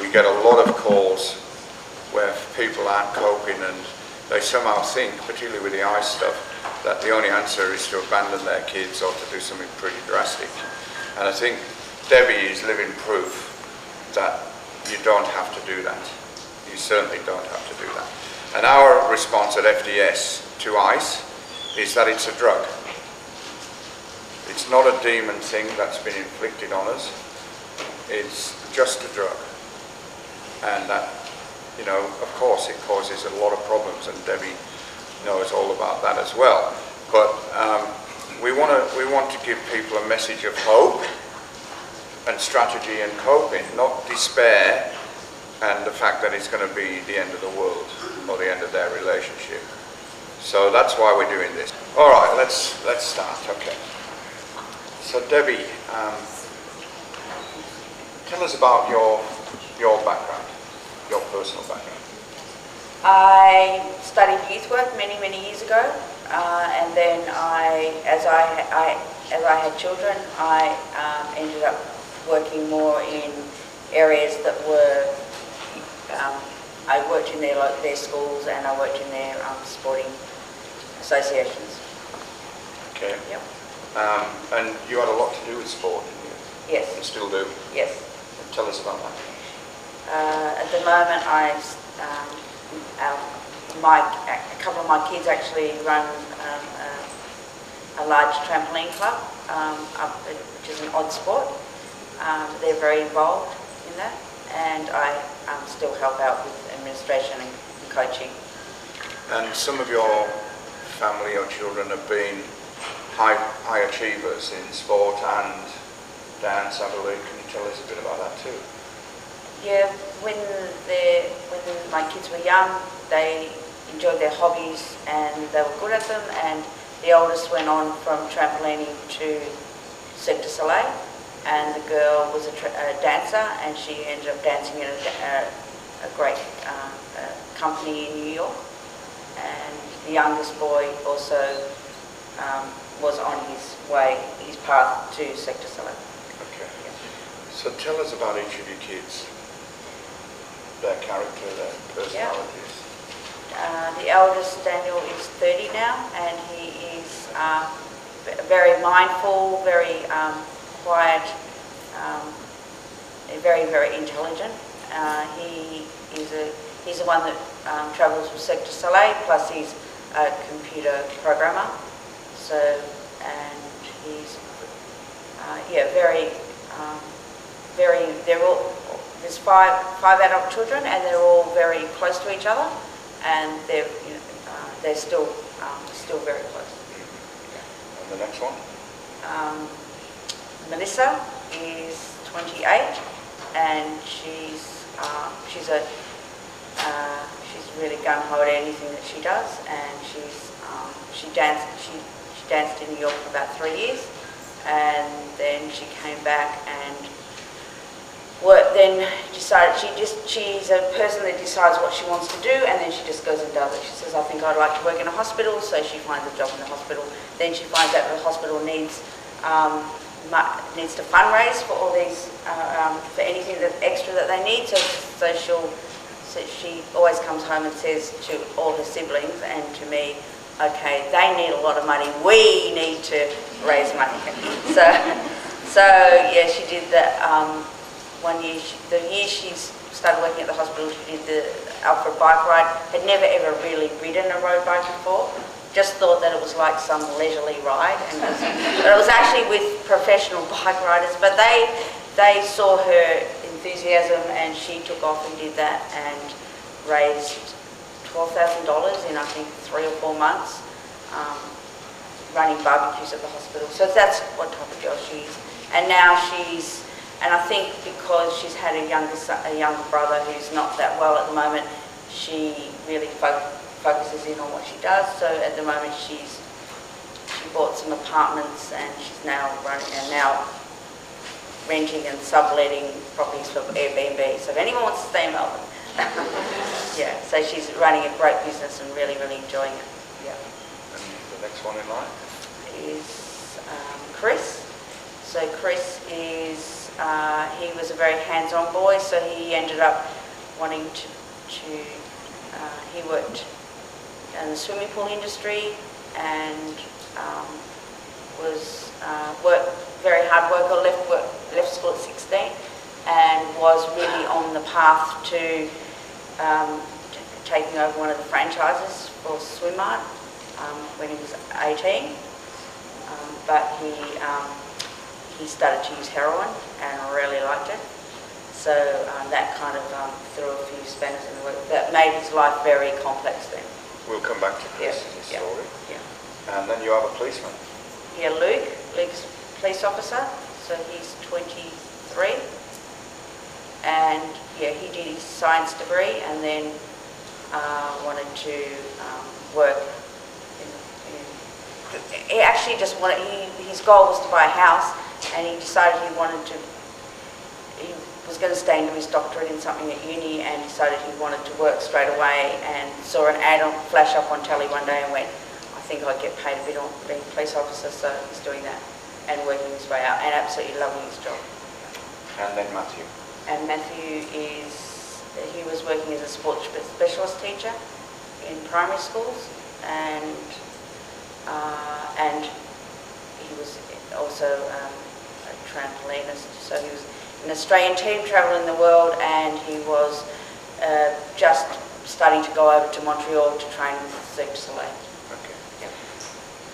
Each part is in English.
we get a lot of calls where people aren't coping and they somehow think, particularly with the ice stuff, that the only answer is to abandon their kids or to do something pretty drastic. And I think Debbie is living proof that you don't have to do that. You certainly don't have to do that. And our response at FDS to ice is that it's a drug. It's not a demon thing that's been inflicted on us. It's just a drug. And that, you know, of course it causes a lot of problems, and Debbie knows all about that as well. But we want to give people a message of hope and strategy and coping, not despair and the fact that it's going to be the end of the world or the end of their relationship. So that's why we're doing this. All right, let's start. Okay. So Debbie, tell us about your background, your personal background. I studied youth work many years ago, and then as I had children, I ended up working more in areas that were. I worked in their schools, and I worked in their sporting associations. Okay. Yep. And you had a lot to do with sport, didn't you? Yes. And still do? Yes. And tell us about that. At the moment, a couple of my kids actually run a large trampoline club, which is an odd sport. They're very involved in that, and I still help out with administration and coaching. And some of your family or children have been high achievers in sport and dance, I believe. Can you tell us a bit about that too? Yeah, when my kids were young, they enjoyed their hobbies and they were good at them, and the oldest went on from trampolining to Cirque du Soleil, and the girl was a dancer, and she ended up dancing in a great company in New York. And the youngest boy also was on his path to Cirque du Soleil. Okay. Yeah. So tell us about each of your kids, their character, their personalities. Yeah. The eldest, Daniel, is 30 now, and he is very mindful, very quiet, very intelligent. He's the one that travels with Cirque du Soleil, plus he's a computer programmer. So, and he's they're all, there's five adult children, and they're all very close to each other, and they're still very close. And the next one? Melissa is 28, and she's really gung-ho at anything that she does, and she danced in New York for about 3 years, and then she came back and decided she's a person that decides what she wants to do, and then she just goes and does it. She says, I think I'd like to work in a hospital, so she finds a job in the hospital. Then she finds out that the hospital needs to fundraise for all these, for anything extra that they need, so she always comes home and says to all her siblings and to me, okay, they need a lot of money, we need to raise money. So yeah, she did that. One year, the year she started working at the hospital, she did the Alfred bike ride. Had never ever really ridden a road bike before. Just thought that it was like some leisurely ride, but it was actually with professional bike riders. But they saw her enthusiasm, and she took off and did that and raised $12,000 in I think 3 or 4 months, running barbecues at the hospital. So that's what type of girl she is. And now and I think because she's had a younger brother who's not that well at the moment, she really focuses in on what she does. So at the moment she bought some apartments, and she's now renting and subletting properties for Airbnb. So if anyone wants to stay in Melbourne, yeah. So she's running a great business and really enjoying it. Yeah. And the next one in line is Chris. So Chris is he was a very hands-on boy, so he ended up wanting to he worked in the swimming pool industry and was worked very hard worker, left school at 16 and was really on the path to taking over one of the franchises for Swimmart when he was 18. But he started to use heroin and really liked it. So that kind of threw a few spanners in the works. That made his life very complex then. We'll come back to Chris and his story. Yeah. And then you have a policeman. Yeah, Luke's a police officer, so he's 23. And yeah, he did his science degree and then wanted to work he actually just wanted, his goal was to buy a house, and he decided he was going to stay and do his doctorate in something at uni, and decided he wanted to work straight away, and saw an ad flash up on telly one day and went, I think I'd get paid a bit on being a police officer, so he's doing that and working his way out and absolutely loving his job. And then Matthew. And Matthew he was working as a sports specialist teacher in primary schools, and he was also a trampolinist. So he was an Australian team travelling the world, and he was just starting to go over to Montreal to train with Cirque du Soleil. Okay. Yep.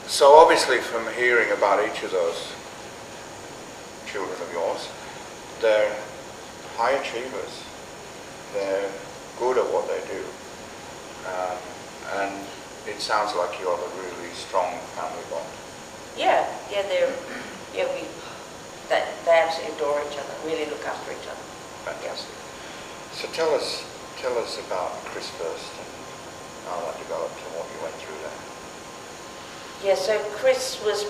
So obviously from hearing about each of those children of yours, they're high achievers. They're good at what they do. And it sounds like you have a really strong family bond. Yeah, they absolutely adore each other, really look after each other. Fantastic. So tell us about Chris first and how that developed and what you went through there. Yeah, so Chris was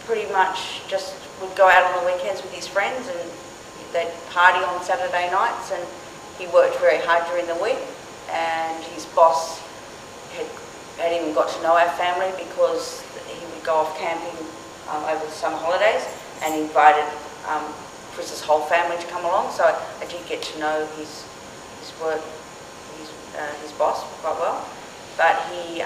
pretty much just would go out on the weekends with his friends, and they'd party on Saturday nights, and he worked very hard during the week, and his boss had even got to know our family because he would go off camping over the summer holidays, and invited Chris's whole family to come along. So I did get to know his work, his boss quite well. But they'd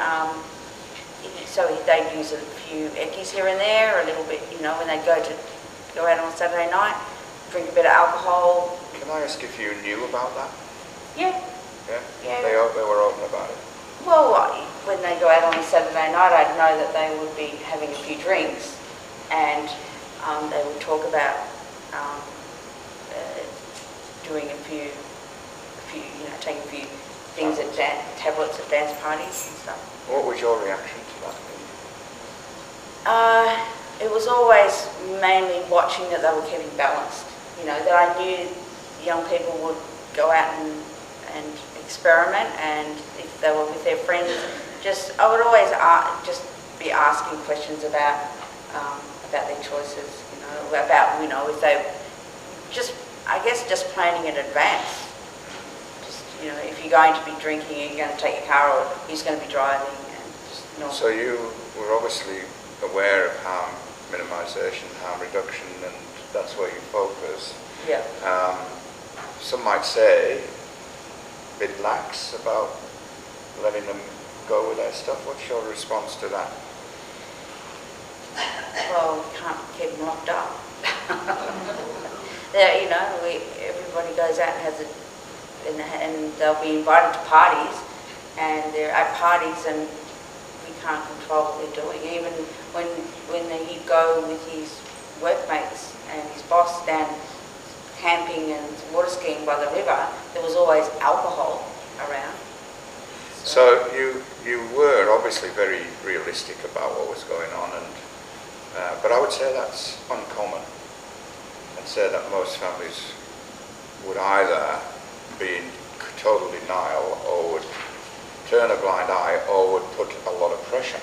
use a few eckies here and there, a little bit, when they'd go out on a Saturday night, drink a bit of alcohol. Can I ask if you knew about that? Yeah. Yeah? Yeah. They were open about it? Well, when they go out on a Saturday night, I'd know that they would be having a few drinks, and they would talk about doing a few, taking a few things at tablets at dance parties and stuff. What was your reaction to that? It was always mainly watching that they were keeping balanced. That I knew young people would go out and experiment, and if they were with their friends, I would always just be asking questions about their choices, about if they just planning in advance. If you're going to be drinking, are you going to take your car, or who's going to be driving, and just So you were obviously aware of harm minimisation, harm reduction, and that's where you focus. Yeah. Some might say a bit lax about letting them go with their stuff. What's your response to that? Well, we can't keep them locked up. Everybody goes out and and they'll be invited to parties, and they're at parties, and we can't control what they're doing. Even when he'd go with his workmates and his boss down camping and water skiing by the river, there was always alcohol around. So you were obviously very realistic about what was going on, but I would say that's uncommon. I'd say that most families would either be in total denial, or would turn a blind eye, or would put a lot of pressure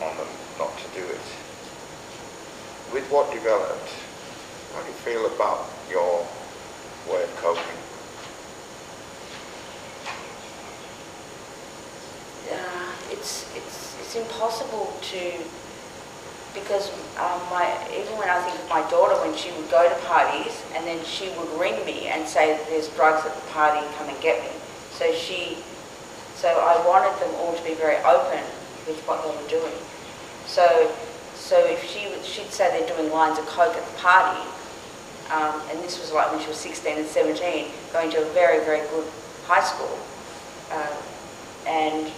on them not to do it. With what developed, how do you feel about your way of coping? It's impossible to because even when I think of my daughter, when she would go to parties and then she would ring me and say there's drugs at the party, come and get me. So I wanted them all to be very open with what they were doing. So if she'd say they're doing lines of coke at the party, and this was like when she was 16 and 17, going to a very, very good high school, and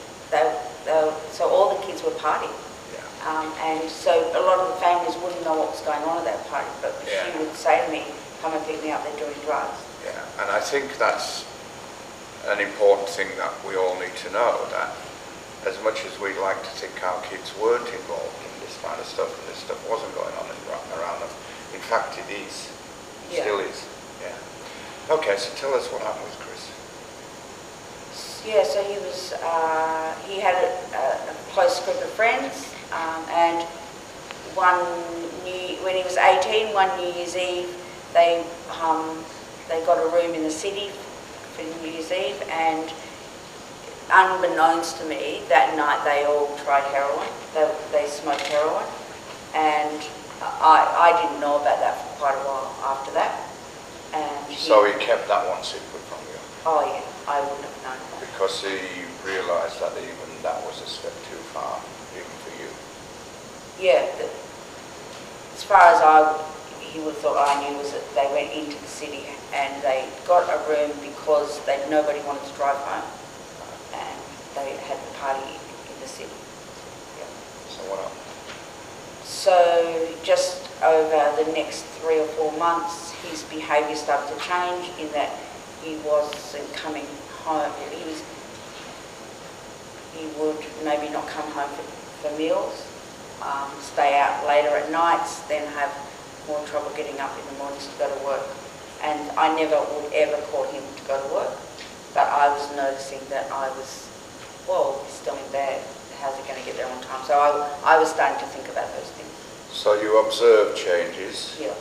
so all the kids were partying. And so a lot of the families wouldn't know what was going on at that party, but she would say to me, come and pick me up, they're doing drugs. Yeah, and I think that's an important thing that we all need to know, that as much as we'd like to think our kids weren't involved in this kind of stuff, and this stuff wasn't going on around them, in fact it is, still is. Yeah. Okay, so tell us what happened with Chris. Yeah, so he had a close group of friends, and when he was 18, one New Year's Eve, they got a room in the city for New Year's Eve, and unbeknownst to me, that night they all tried heroin. They smoked heroin, and I didn't know about that for quite a while after that. And so he kept that one secret from you? Oh yeah, I wouldn't have known that. Because he realised that even that was a step too far, even for you? Yeah, as far as he would have thought I knew was that they went into the city and they got a room because nobody wanted to drive home, and they had the party in the city. Yeah. So what else? So just over the next 3 or 4 months, his behaviour started to change in that he wasn't coming home. He would maybe not come home for meals, stay out later at nights, then have more trouble getting up in the mornings to go to work. And I never would ever call him to go to work, but I was noticing that he's still in bed. How's he going to get there on time? So I was starting to think about those things. So you observed changes? Yeah.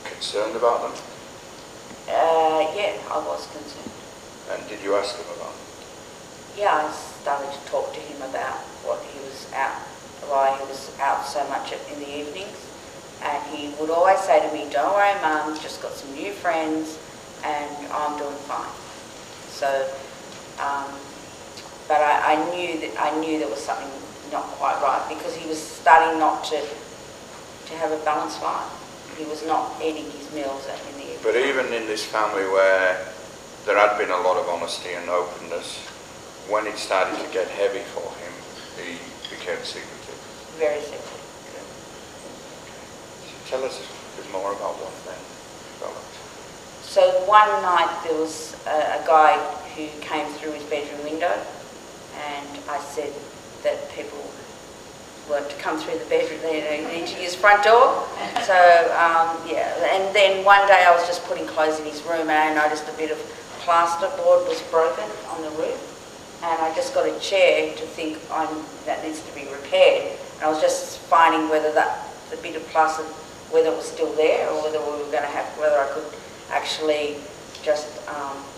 Concerned about them? Yeah, I was concerned. And did you ask him about them? Yeah, I started to talk to him about why he was out so much in the evenings. And he would always say to me, don't worry, Mum, just got some new friends and I'm doing fine. So, but I knew there was something not quite right, because he was starting not to have a balanced life. He was not eating his meals in the evening. But even in this family where there had been a lot of honesty and openness, when it started to get heavy for him, he became secretive. Very secretive. Tell us a bit more about what then developed. So one night there was a guy who came through his bedroom window, and I said that people weren't to come through the bedroom, they need to use front door. So and then one day I was just putting clothes in his room and I noticed a bit of plasterboard was broken on the roof, and I just got a chair to think that needs to be repaired, and I was just finding whether the bit of plaster, whether it was still there or whether I could actually just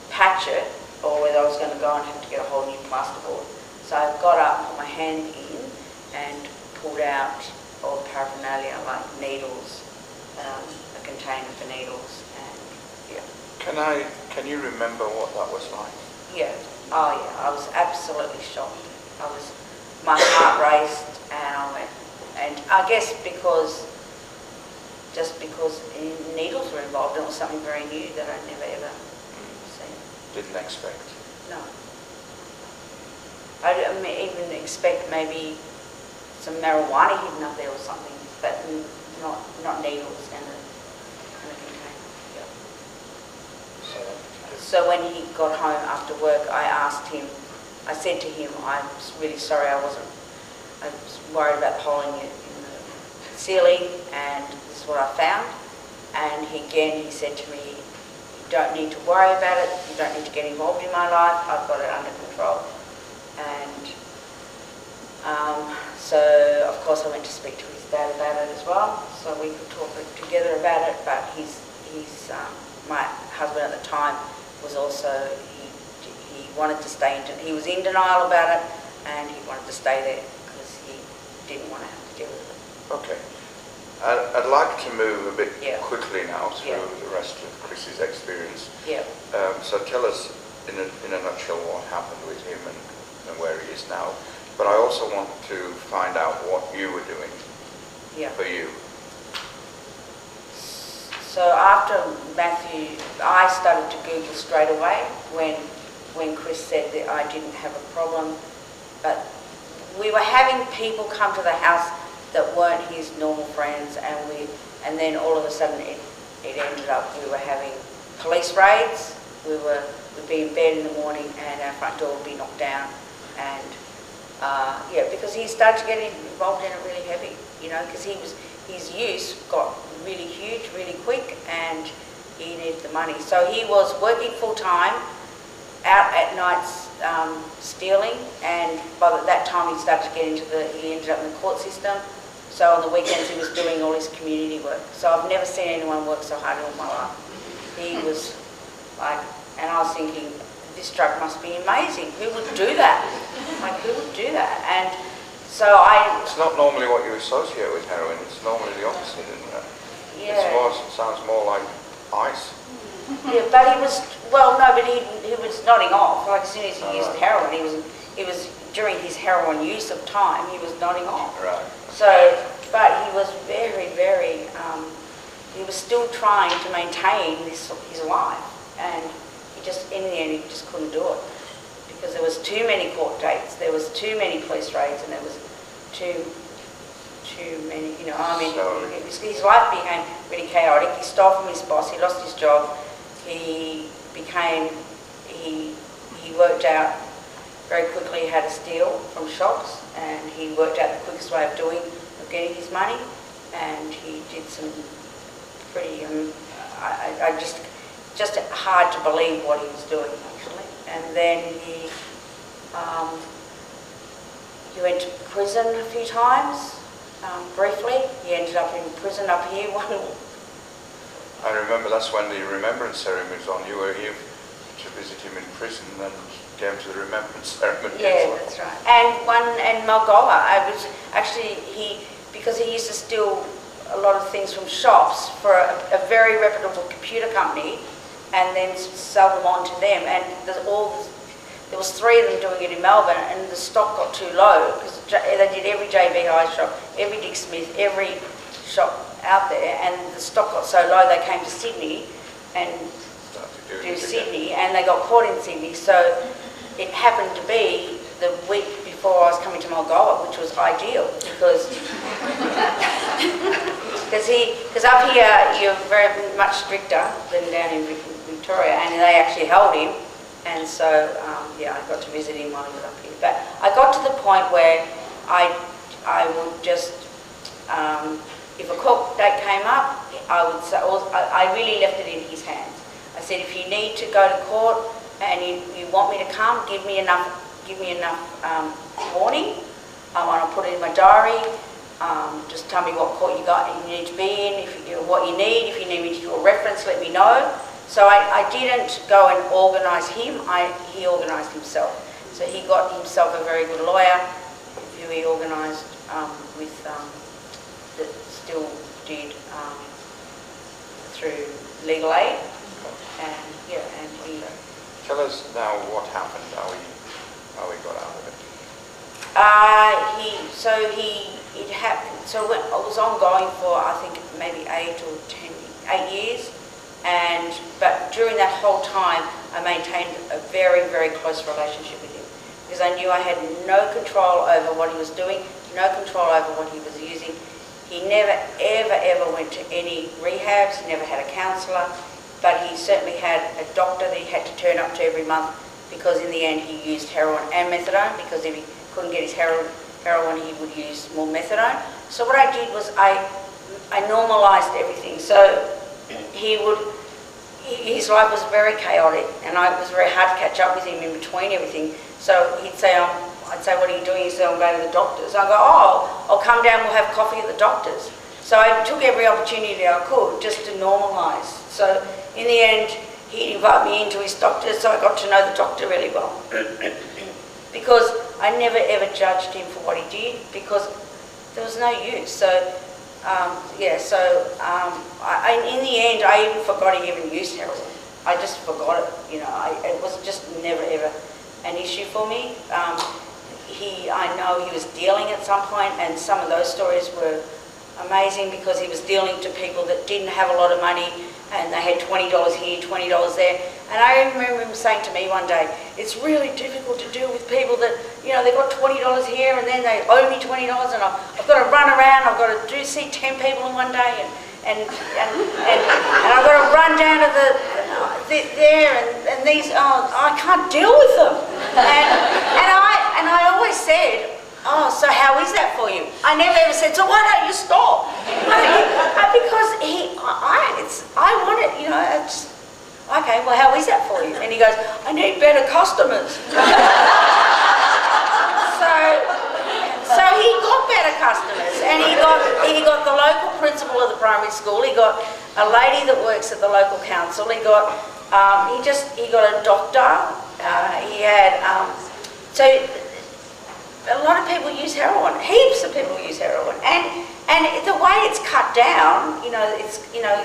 patch it, or whether I was going to go and have to get a whole new plasterboard. So I got up, put my hand in and pulled out all the paraphernalia like needles, a container for needles, and yeah. Can you remember what that was like? Yeah. Oh yeah, I was absolutely shocked. My heart raced, and I went, and I guess because needles were involved, and it was something very new that I'd never ever seen. Didn't expect? No. I didn't even expect maybe some marijuana hidden up there or something, but not needles and a container. Yeah. So when he got home after work, I said to him, I'm really sorry, I was worried about the hole in the ceiling, and this is what I found. And he said to me, you don't need to worry about it, you don't need to get involved in my life, I've got it under control. And so of course I went to speak to his dad about it as well, so we could talk together about it. But my husband at the time was also, he wanted to stay he was in denial about it, and he wanted to stay there because he didn't want to have to deal with it. Okay. I'd like to move a bit Yeah. quickly now through Yeah. the rest of Chris's experience. Yeah. So tell us in a nutshell what happened with him and where he is now. But I also want to find out what you were doing for you. So after Matthew, I started to Google straight away when Chris said that I didn't have a problem. But we were having people come to the house that weren't his normal friends, and then all of a sudden it ended up we were having police raids. We'd be in bed in the morning and our front door would be knocked down, and because he started to get involved in it really heavy, because his use got really huge, really quick, and he needed the money. So he was working full time, out at nights stealing, and by that time he started to he ended up in the court system. So on the weekends he was doing all his community work. So I've never seen anyone work so hard in all my life. He was like, and I was thinking, this drug must be amazing. Who would do that? Like, who would do that? And so It's not normally what you associate with heroin. It's normally the opposite, isn't it? Yeah. It sounds more like ice. Yeah, but he was, but he was nodding off. Like, as soon as he used heroin, he was during his heroin use of time, he was nodding off. Right. So, but he was very, very, he was still trying to maintain his life, and in the end, he just couldn't do it because there was too many court dates, there was too many police raids, and there was too many, his life became really chaotic. He stole from his boss, he lost his job, he worked out very quickly how to steal from shops, and he worked out the quickest way of getting his money, and he did some pretty, just hard to believe what he was doing actually. And then he went to prison a few times, briefly. He ended up in prison up here I remember that's when the remembrance ceremony was on. You were here to visit him in prison and came to the remembrance ceremony. Yeah, that's right. And Mulgoa, I was actually, because he used to steal a lot of things from shops for a very reputable computer company, and then sell them on to them. And there was 3 of them doing it in Melbourne, and the stock got too low because they did every JB High shop, every Dick Smith, every shop out there, and the stock got so low they came to Sydney and do Sydney, and they got caught in Sydney. So it happened to be the week before I was coming to Mulgoa, which was ideal because up here you're very much stricter than down in Victoria, and they actually held him, and so I got to visit him while he was up here. But I got to the point where I would just if a court date came up, I would say, I really left it in his hands. I said, if you need to go to court and you want me to come, give me enough warning. I want to put it in my diary. Just tell me what court you need to be in, what you need. If you need me to do a reference, let me know. So I didn't go and organise him. He organised himself. So he got himself a very good lawyer who he organised with. That still did through legal aid, and he. Tell us now what happened, how he got out of it. It happened. So it was ongoing for I think maybe 8 years, but during that whole time I maintained a very, very close relationship with him because I knew I had no control over what he was doing, no control over what he was using. He never, ever went to any rehabs. He never had a counsellor, but he certainly had a doctor that he had to turn up to every month because in the end he used heroin and methadone, because if he couldn't get his heroin he would use more methadone. So what I did was I normalised everything. So his life was very chaotic, and it was very hard to catch up with him in between everything. So he'd say, I'd say, what are you doing? He'd say, I'm going to the doctor's. I'd go, I'll come down, we'll have coffee at the doctor's. So I took every opportunity I could just to normalise. So in the end, he'd invite me into his doctor's, so I got to know the doctor really well. Because I never ever judged him for what he did, because there was no use. So, in the end, I even forgot he even used heroin. I just forgot it, you know. It was just never ever an issue for me. I know he was dealing at some point, and some of those stories were amazing because he was dealing to people that didn't have a lot of money, and they had $20 here, $20 there. And I remember him saying to me one day, it's really difficult to deal with people that, you know, they've got $20 here and then they owe me $20 and I've got to run around, I've got to see 10 people in one day and I've got to run down to and these, I can't deal with them. And I always said, oh, so how is that for you? I never ever said, so why don't you stop? Because I want it, you know, it's, okay, well, how is that for you? And he goes, I need better customers. So he got better customers, and he got the local principal of the primary school, he got a lady that works at the local council, he got a doctor, so a lot of people use heroin. Heaps of people use heroin, and the way it's cut down, you know, it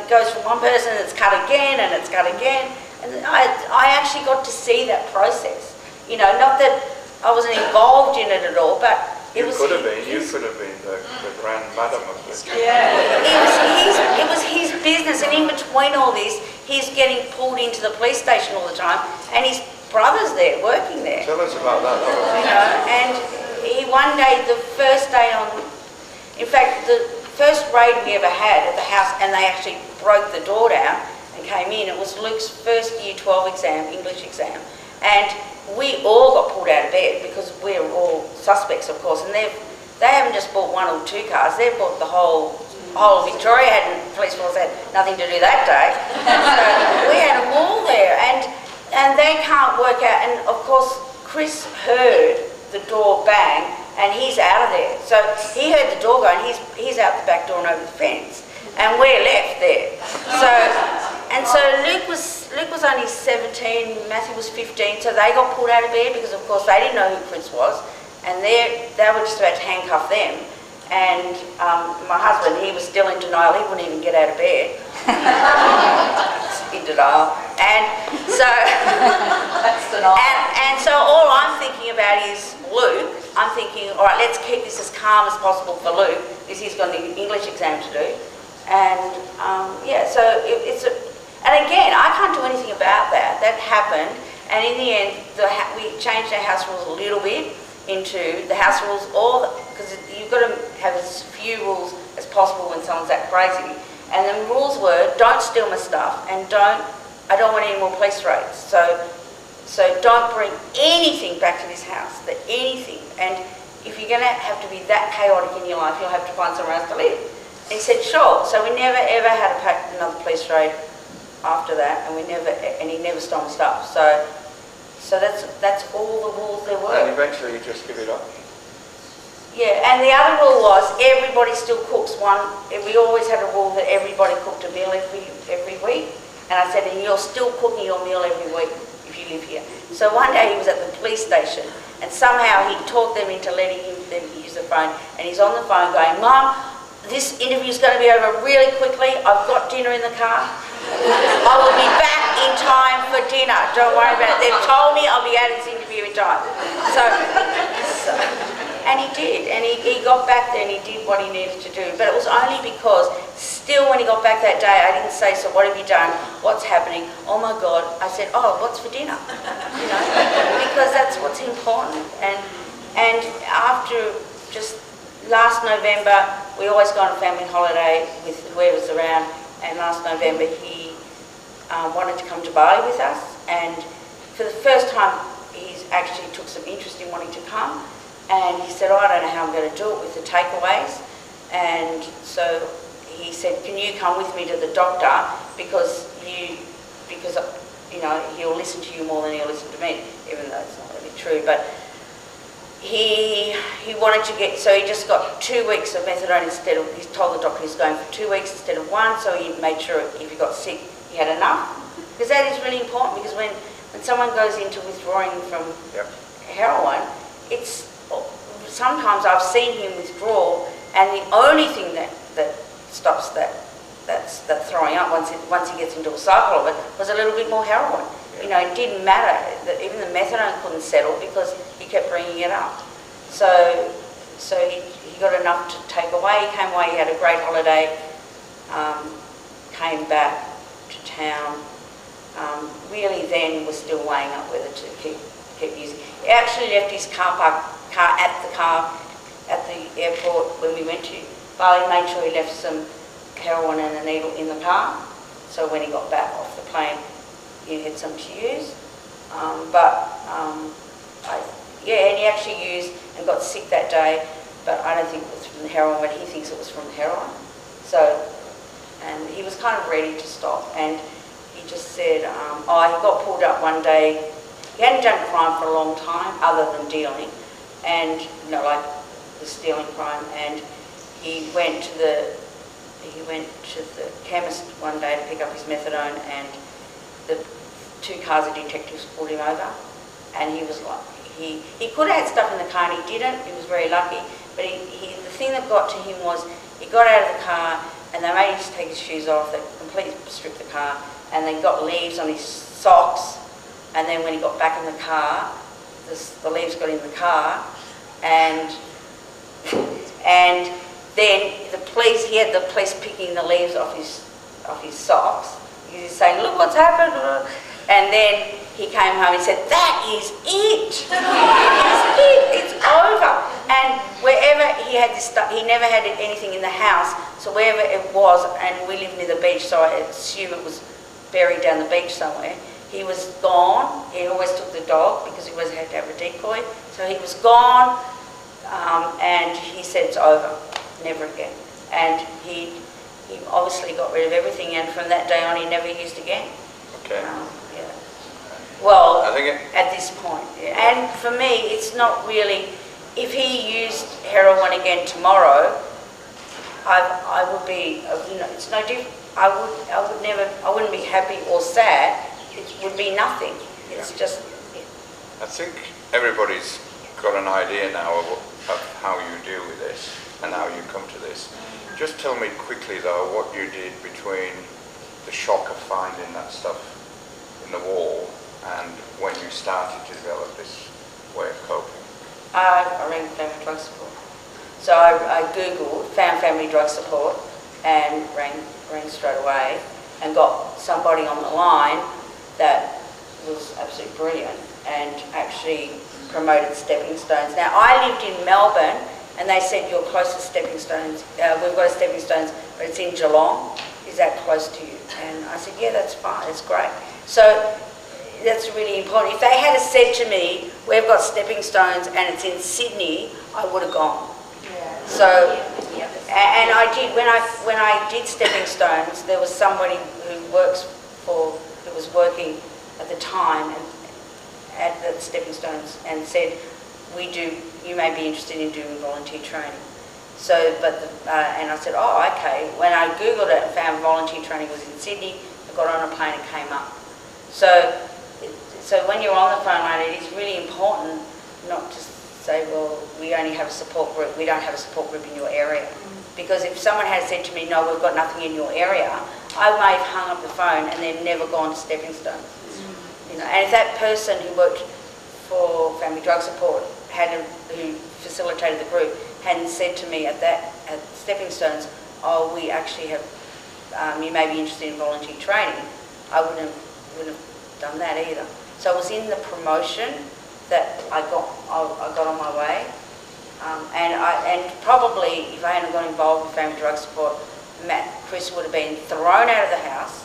goes from one person, it's cut again, and it's cut again. And I actually got to see that process. You know, not that I wasn't involved in it at all, but it was. You could have been the grand madam of this. Yeah. It was his business, and in between all this, he's getting pulled into the police station all the time, and his brother's there working there. Tell us about that. You know, and one day, the first day in fact, the first raid we ever had at the house, and they actually broke the door down and came in, it was Luke's first year 12 exam, English exam, and we all got pulled out of bed because we're all suspects, of course, and they haven't just bought one or two cars, they've bought the whole of Victoria, police force had nothing to do that day, so we had them all there, and they can't work out, and of course Chris heard the door bang, and he's out of there. So he heard the door go, and he's out the back door and over the fence, and we're left there. So Luke was only 17, Matthew was 15, so they got pulled out of bed because of course they didn't know who Chris was, and they were just about to handcuff them. And my husband, he was still in denial, he wouldn't even get out of bed. In denial. And so that's denial. And so all I'm thinking about is Luke. I'm thinking, all right, let's keep this as calm as possible for Luke, because he's got an English exam to do. And so and again, I can't do anything about that. That happened, and in the end, we changed our house rules a little bit into the house rules, because you've got to have as few rules as possible when someone's that crazy. And the rules were, don't steal my stuff, and I don't want any more police raids. So don't bring anything back to this house, anything. And if you're going to have to be that chaotic in your life, you'll have to find somewhere else to live. And he said, sure. So we never ever had another police raid after that, and he never stole my stuff. So that's all the rules there were. And eventually you just give it up. Yeah, and the other rule was everybody still cooks one. We always had a rule that everybody cooked a meal every week. And I said, and you're still cooking your meal every week if you live here. So one day he was at the police station, and somehow he talked them into letting them use the phone. And he's on the phone going, Mum, this interview's going to be over really quickly. I've got dinner in the car. I will be back in time for dinner. Don't worry about it. They've told me I'll be out of this interview in time. And he did, and he got back there and he did what he needed to do. But it was only because, still when he got back that day, I didn't say, so what have you done? What's happening? Oh my God. I said, oh, what's for dinner? You know, because that's what's important. And after just last November, we always go on a family holiday with whoever's around, and last November he wanted to come to Bali with us, and for the first time he's actually took some interest in wanting to come. And he said, oh, I don't know how I'm going to do it with the takeaways. And so he said, can you come with me to the doctor because you know, he'll listen to you more than he'll listen to me, even though it's not really true. But he wanted to get, so he just got 2 weeks of methadone instead of, he told the doctor he was going for 2 weeks instead of 1, so he made sure if he got sick, he had enough. Because that is really important, because when someone goes into withdrawing from heroin, it's, sometimes I've seen him withdraw And the only thing that stops that throwing up once he gets into a cycle of it was a little bit more heroin. You know, it didn't matter. Even the methadone couldn't settle because he kept bringing it up. So he got enough to take away. He came away, he had a great holiday, came back to town. Really then was still weighing up whether to keep using. He actually left his car at the airport when we went to Bali, made sure he left some heroin and a needle in the car. So when he got back off the plane, he had some to use. And he actually used and got sick that day, but I don't think it was from the heroin, but he thinks it was from the heroin. So, and he was kind of ready to stop, and he just said, he got pulled up one day. He hadn't done crime for a long time, other than dealing, and, you know, like the stealing crime, and he went to the chemist one day to pick up his methadone, and the 2 cars of detectives pulled him over, and he was like, he could have had stuff in the car and he didn't. He was very lucky, but the thing that got to him was he got out of the car and they made him take his shoes off. They completely stripped the car and they got leaves on his socks, and then when he got back in the car, the leaves got in the car, and then he had the police picking the leaves off his socks. He was saying, "Look what's happened." And then he came home and said, "That is it. It's over." And wherever he had this stuff, he never had anything in the house. So wherever it was, and we live near the beach, so I assume it was buried down the beach somewhere. He was gone. He always took the dog because he always had to have a decoy. So he was gone, and he said it's over, never again. And he obviously got rid of everything, and from that day on he never used again. Okay. Well, I think at this point. Yeah. And for me, it's not really, if he used heroin again tomorrow, I would be, you know, it's no different. I wouldn't be happy or sad. It would be nothing. It's just. Yeah. I think everybody's got an idea now of how you deal with this and how you come to this. Just tell me quickly though what you did between the shock of finding that stuff in the wall and when you started to develop this way of coping. I rang Family Drug Support. So I Googled, found Family Drug Support and rang straight away and got somebody on the line that was absolutely brilliant and actually promoted stepping stones. Now I lived in Melbourne and they said your closest stepping stones, we've got a stepping stones, but it's in Geelong. Is that close to you? And I said, yeah, that's fine, that's great. So that's really important. If they had said to me, we've got stepping stones and it's in Sydney, I would have gone. Yeah. So, and I did, when I did stepping stones, there was somebody who was working at the time at the stepping stones and said, you may be interested in doing volunteer training. So, and I said, oh, okay. When I Googled it and found volunteer training was in Sydney, I got on a plane and came up. So when you're on the phone line, it is really important not to say, well, we only have a support group, we don't have a support group in your area. Because if someone had said to me, no, we've got nothing in your area, I may have hung up the phone and then never gone to stepping stones. You know, and if that person who worked for Family Drug Support who facilitated the group hadn't said to me at stepping stones, oh, we actually have, you may be interested in volunteer training, I wouldn't have done that either. So it was in the promotion that I got on my way, and probably if I hadn't got involved with Family Drug Support, Chris would have been thrown out of the house,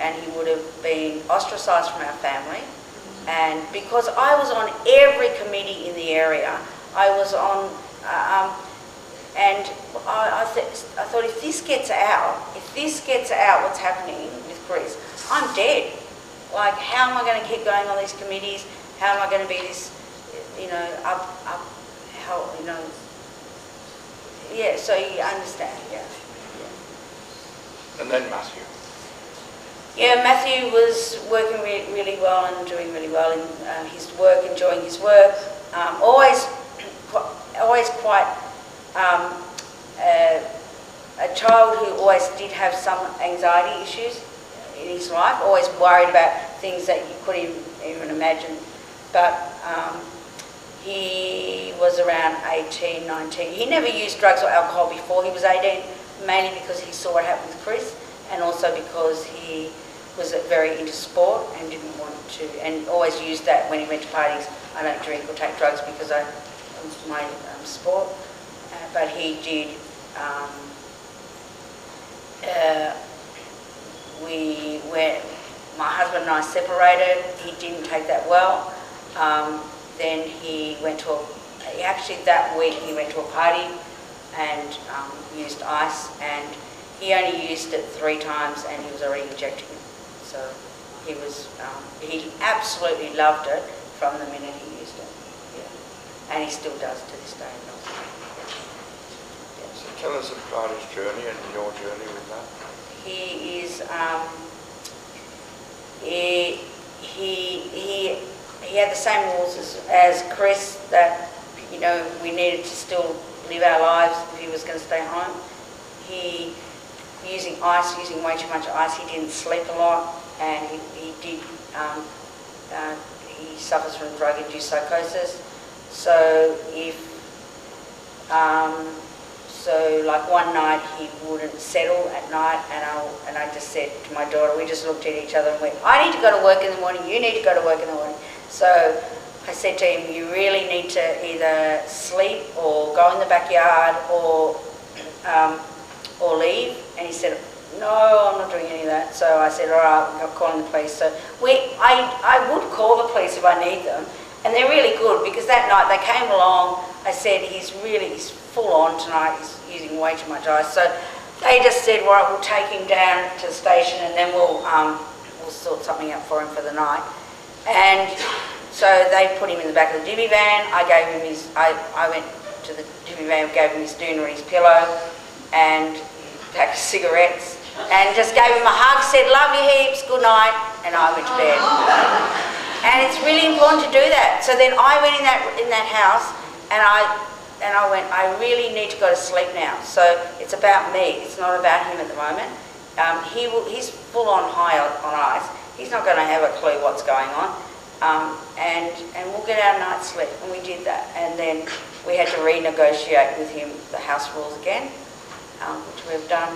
and he would have been ostracised from our family. And because I was on every committee in the area, I was on, and I thought if this gets out, what's happening with Chris, I'm dead. Like, how am I going to keep going on these committees? How am I going to be this, you know, how, you know, yeah, so you understand, yeah. And then Matthew. Yeah, Matthew was working really well and doing really well in his work, enjoying his work. Always quite a child who always did have some anxiety issues in his life, always worried about things that you couldn't even imagine. But he was around 18, 19. He never used drugs or alcohol before he was 18, mainly because he saw what happened with Chris, and also because he was very into sport and didn't want to, and always used that when he went to parties. I don't drink or take drugs because it was my sport, but he did. My husband and I separated. He didn't take that well. Then he went to actually that week he went to a party and used ice, and he only used it 3 times and he was already injecting it. So he absolutely loved it from the minute he used it. Yeah. And he still does to this day. Yeah. So tell us about his journey and your journey with that. He is he had the same rules as Chris, that we needed to still live our lives if he was going to stay home. He using way too much ice. He didn't sleep a lot, and he suffers from drug-induced psychosis. So like one night he wouldn't settle at night, and I just said to my daughter, we just looked at each other and went, I need to go to work in the morning, you need to go to work in the morning. So I said to him, you really need to either sleep or go in the backyard or leave. And he said, no, I'm not doing any of that. So I said, all right, I'm calling the police. So I would call the police if I need them. And they're really good, because that night they came along. I said, he's full on tonight, he's using way too much ice. So they just said, right, we'll take him down to the station and then we'll sort something out for him for the night. And so they put him in the back of the divvy van. I went to the divvy van, gave him his doona and his pillow and a pack of cigarettes, and just gave him a hug, said, love you heaps, good night, and I went to bed. And it's really important to do that. So then I went in that house, and I went, I really need to go to sleep now. So it's about me. It's not about him at the moment. He's full on high on ice. He's not going to have a clue what's going on. And we'll get our night's sleep. And we did that. And then we had to renegotiate with him the house rules again, which we've done.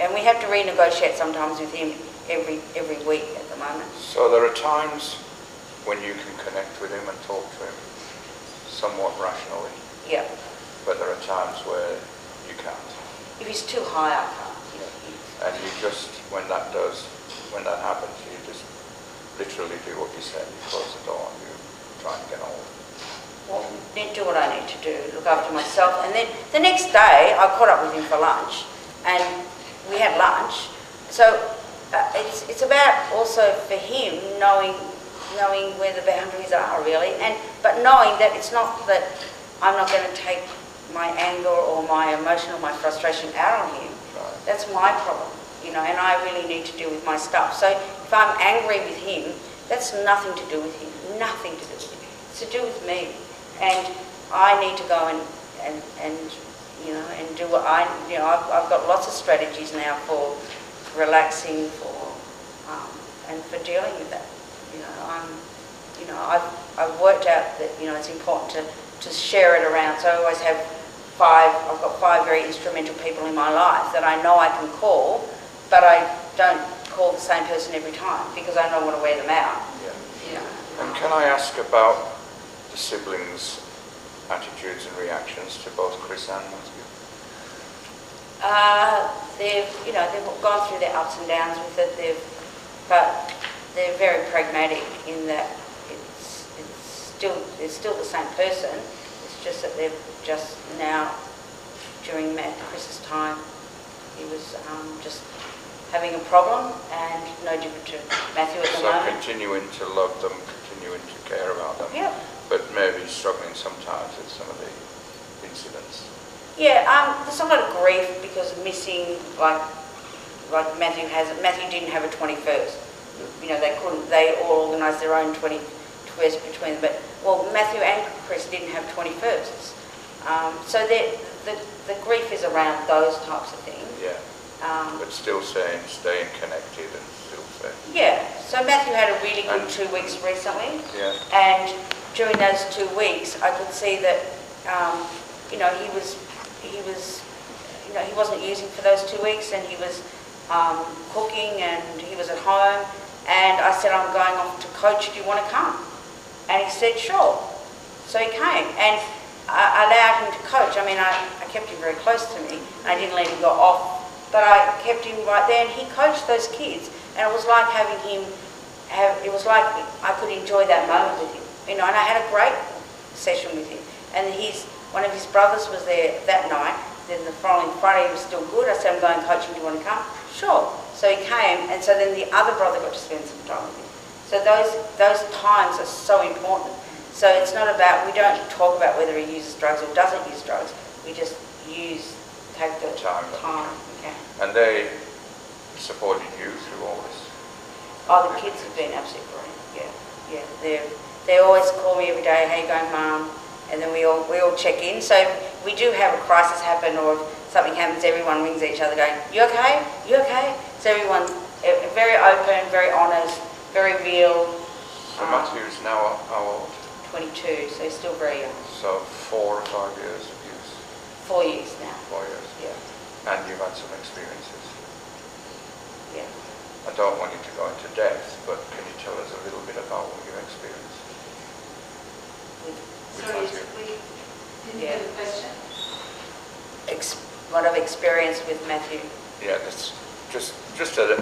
And we have to renegotiate sometimes with him every week at the moment. So there are times when you can connect with him and talk to him somewhat rationally. Yeah. But there are times where you can't. If he's too high, I can't. And you just, when that happens, you just literally do what you said. You close the door and you try and get on. Well, then do what I need to do, look after myself. And then the next day, I caught up with him for lunch, and we had lunch. So it's about also for him knowing where the boundaries are, really, but knowing that it's not that I'm not going to take my anger or my emotion or my frustration out on him. Right. That's my problem, and I really need to deal with my stuff. So if I'm angry with him, that's nothing to do with him, nothing to do with him. It's to do with me, and I need to go and do what I've got lots of strategies now for relaxing, and for dealing with that. I've worked out that it's important to share it around. So I always have I've got 5 very instrumental people in my life that I know I can call, but I don't call the same person every time because I don't want to wear them out. Yeah. And can I ask about the siblings' attitudes and reactions to both Chris and Matthew? They've gone through their ups and downs with it. But they're very pragmatic in that it's still the same person. It's just that they've just now, during Chris's time, he was just having a problem, and no different to Matthew at the moment. So continuing to love them, continuing to care about them. Yeah. But maybe struggling sometimes with some of the incidents. Yeah, there's a lot of grief because of missing, like Matthew has. Matthew didn't have a 21st. They all organised their own 21st between them. But, Matthew and Chris didn't have 21sts. So the grief is around those types of things. Yeah. But still staying connected and still saying. Yeah. So Matthew had a really good 2 weeks recently. Yeah. And during those 2 weeks, I could see that, you know, he wasn't using for those 2 weeks, and he was cooking, and he was at home. And I said, I'm going off to coach. Do you want to come? And he said, sure. So he came, and I allowed him to coach. I mean, I kept him very close to me. I didn't let him go off, but I kept him right there, and he coached those kids. And it was like having him. It was like I could enjoy that moment with him, you know. And I had a great session with him. And one of his brothers was there that night. Then the following Friday, he was still good. I said, I'm going coaching. Do you want to come? Sure. So he came, and so then the other brother got to spend some time with him. So those times are so important. So it's not about, we don't talk about whether he uses drugs or doesn't use drugs. We just take the time. Okay. And they supported you through all this? Oh, the kids have been absolutely brilliant. Yeah. They always call me every day, how you going, Mum? And then we all check in. So we do have a crisis happen, or if something happens, everyone rings each other going, you okay? You okay? So everyone's very open, very honest, very real. So Matthew's now how old? 22, so he's still very young. So 4 or 5 years of use? 4 years now. 4 years? Yeah. And you've had some experiences? Yeah. I don't want you to go into depth, but can you tell us a little bit about what you experienced? Sorry, we didn't get a question. What I've experienced with Matthew. Yeah, that's just a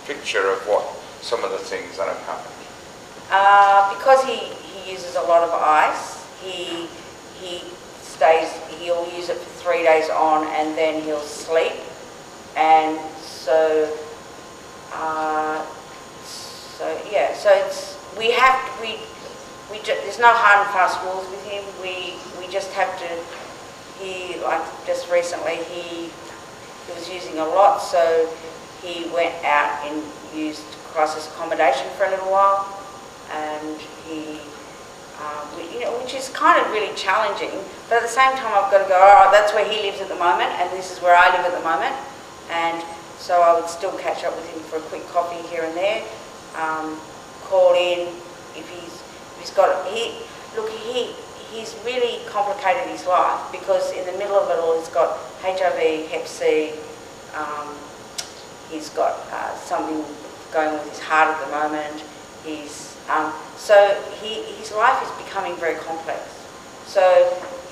picture of what some of the things that have happened. Because he uses a lot of ice, he'll use it for 3 days on, and then he'll sleep. And so there's no hard and fast rules with him. We just have to. Just recently he was using a lot, so he went out and used crisis accommodation for a little while, and which is kind of really challenging. But at the same time, I've got to go, all right, that's where he lives at the moment, and this is where I live at the moment, and so I would still catch up with him for a quick coffee here and there, call in if he's got he's really complicated his life, because in the middle of it all he's got HIV, Hep C, he's got something going with his heart at the moment. His life is becoming very complex. So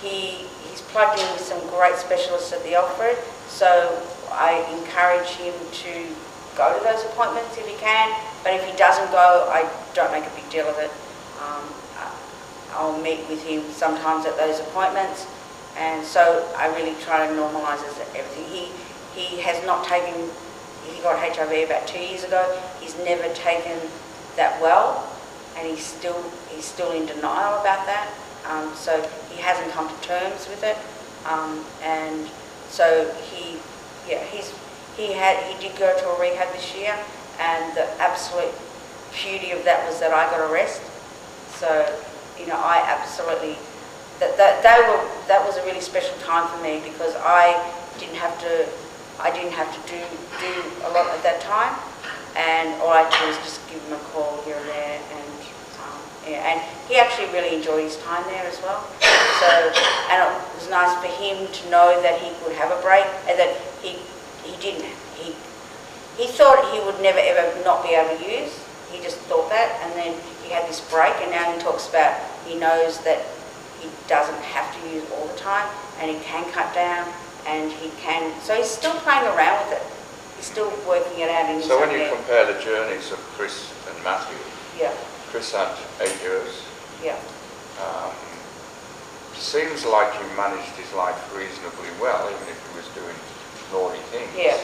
he's plugged in with some great specialists at the Alfred. So I encourage him to go to those appointments if he can. But if he doesn't go, I don't make a big deal of it. I'll meet with him sometimes at those appointments, and so I really try to normalise everything. He has not taken. He got HIV about 2 years ago. He's never taken that well, and he's still in denial about that. So he hasn't come to terms with it, and so he did go to a rehab this year, and the absolute beauty of that was that I got a rest. So, I absolutely, that was a really special time for me, because I didn't have to do a lot at that time, and all I did was just give him a call here and there, and he actually really enjoyed his time there as well. So, and it was nice for him to know that he could have a break, and that he thought he would never ever not be able to use. He just thought that, and then he had this break, and now he talks about, he knows that he doesn't have to use all the time, and he can cut down, and he can, so he's still playing around with it. He's still working it out in his own So when you head. compare the journeys of Chris and Matthew, Yeah. Chris had 8 years. Yeah. Seems like he managed his life reasonably well, even if he was doing naughty things. Yeah.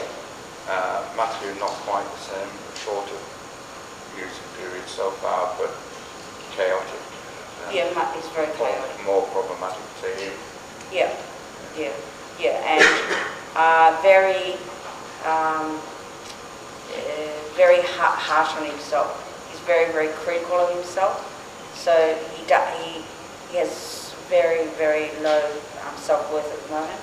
Matthew, not quite the same, shorter using period so far, but chaotic. Yeah, it's very chaotic. More problematic to him. Yeah, and very harsh on himself. He's very, very critical of himself. So he has very, very low self-worth at the moment.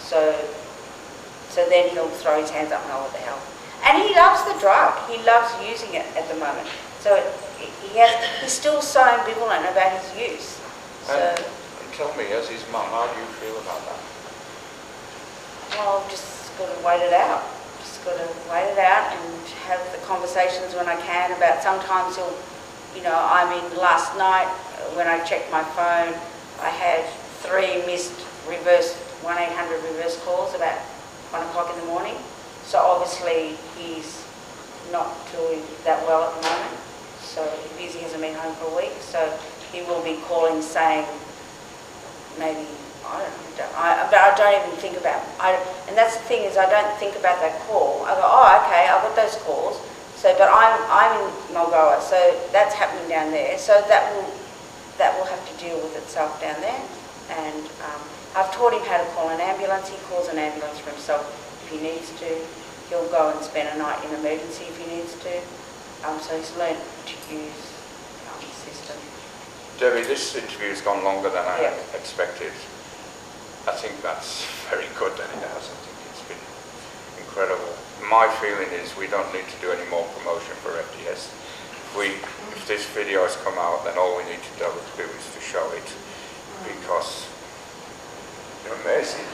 So then he'll throw his hands up and go, what the hell? And he loves the drug. He loves using it at the moment. So he's still so ambivalent about his use. So, and tell me, as his mum, how do you feel about that? well, I've just got to wait it out. Just got to wait it out and have the conversations when I can about, sometimes he'll, you know, I mean, last night when I checked my phone, I had 3 missed 1-800 reverse calls about 1 o'clock in the morning. So obviously he's not doing that well at the moment. So he hasn't been home for a week. So he will be calling saying, maybe, I don't know, but I don't even think about it. And that's the thing, is I don't think about that call. I go, oh, okay, I've got those calls. So, but I'm in Mulgoa, so that's happening down there. So that will have to deal with itself down there. And I've taught him how to call an ambulance. He calls an ambulance for himself if he needs to. He'll go and spend a night in emergency if he needs to. So he's learned to use the system. Debbie, this interview has gone longer than I Yeah. expected. I think that's very good that it has. I think it's been incredible. My feeling is we don't need to do any more promotion for FDS. If this video has come out, then all we need to do is to show it, because you're amazing.